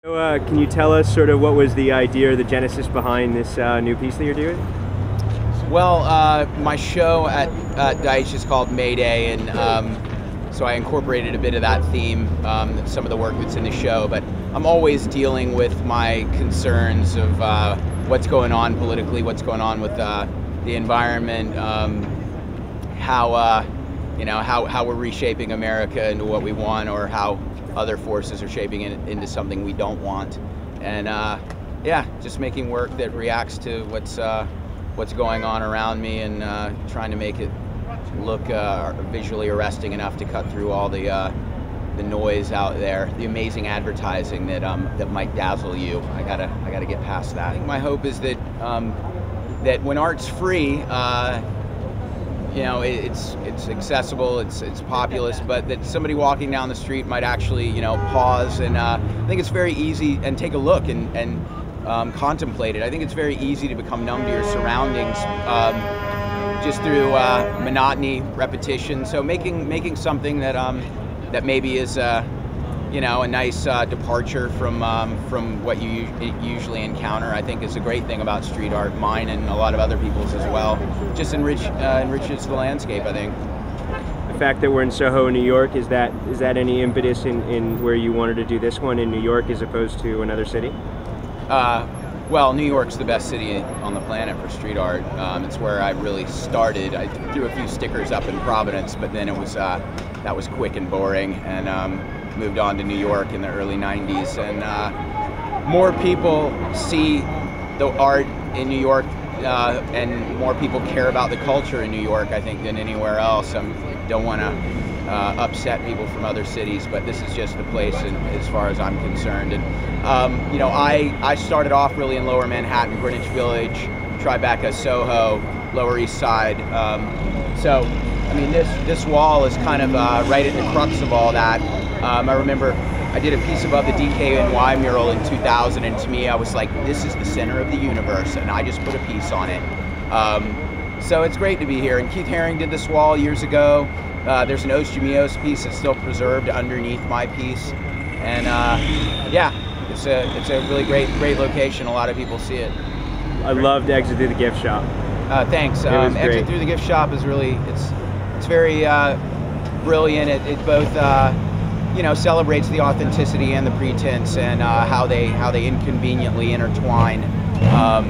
So, can you tell us sort of what was the idea or the genesis behind this new piece that you're doing? Well, my show at Deitch is called Mayday, and so I incorporated a bit of that theme, some of the work that's in the show, but I'm always dealing with my concerns of what's going on politically, what's going on with the environment, how we're reshaping America into what we want, or how other forces are shaping it into something we don't want. And yeah, just making work that reacts to what's going on around me, and trying to make it look visually arresting enough to cut through all the noise out there, the amazing advertising that might dazzle you. I gotta get past that. I think my hope is that that when art's free, it's accessible, it's populous, but that somebody walking down the street might actually pause and I think it's very easy and take a look and contemplate it. I think it's very easy to become numb to your surroundings just through monotony, repetition. So making something that that maybe is a nice departure from what you usually encounter, I think is a great thing about street art, mine and a lot of other people's as well. Just enriches the landscape, I think. The fact that we're in Soho, New York, is that any impetus in where you wanted to do this one in New York as opposed to another city? Well, New York's the best city on the planet for street art. It's where I really started. I threw a few stickers up in Providence, but then it was that was quick and boring, and moved on to New York in the early 90s. And more people see the art in New York, and more people care about the culture in New York, I think, than anywhere else. I don't want to upset people from other cities, but this is just the place, and as far as I'm concerned. And I started off really in Lower Manhattan, Greenwich Village, Tribeca, Soho, Lower East Side. So I mean, this wall is kind of right at the crux of all that. I remember I did a piece above the DKNY mural in 2000, and to me I was like, this is the center of the universe, and I just put a piece on it. So it's great to be here. And Keith Haring did this wall years ago. There's an Os Gemeos piece that's still preserved underneath my piece, and yeah, it's a really great location. A lot of people see it. I loved Exit Through the Gift Shop. Thanks. Exit Through the Gift Shop is really it's very brilliant. It both celebrates the authenticity and the pretense, and how they inconveniently intertwine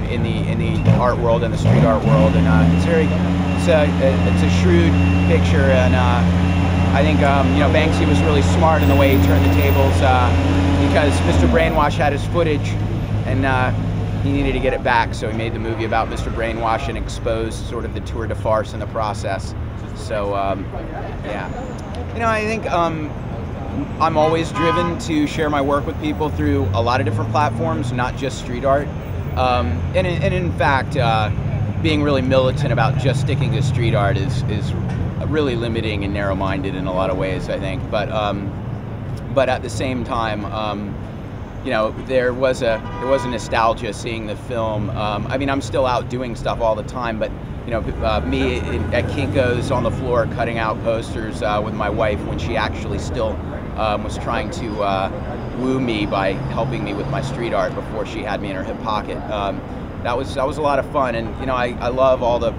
in the art world and the street art world. And it's a shrewd picture, and I think Banksy was really smart in the way he turned the tables, because Mr. Brainwash had his footage, and he needed to get it back, so he made the movie about Mr. Brainwash and exposed sort of the tour de farce in the process. So yeah, I think I'm always driven to share my work with people through a lot of different platforms, not just street art. And in fact, being really militant about just sticking to street art is really limiting and narrow-minded in a lot of ways, I think. But at the same time, there was a nostalgia seeing the film. I mean, I'm still out doing stuff all the time, but me at Kinko's on the floor cutting out posters with my wife when she actually still was trying to woo me by helping me with my street art before she had me in her hip pocket. That was a lot of fun, and I love all the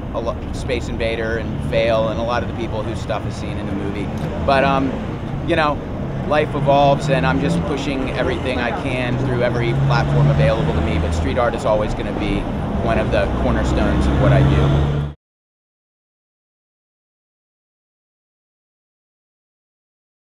Space Invader and Fail and a lot of the people whose stuff is seen in the movie. But life evolves, and I'm just pushing everything I can through every platform available to me. But street art is always going to be one of the cornerstones of what I do.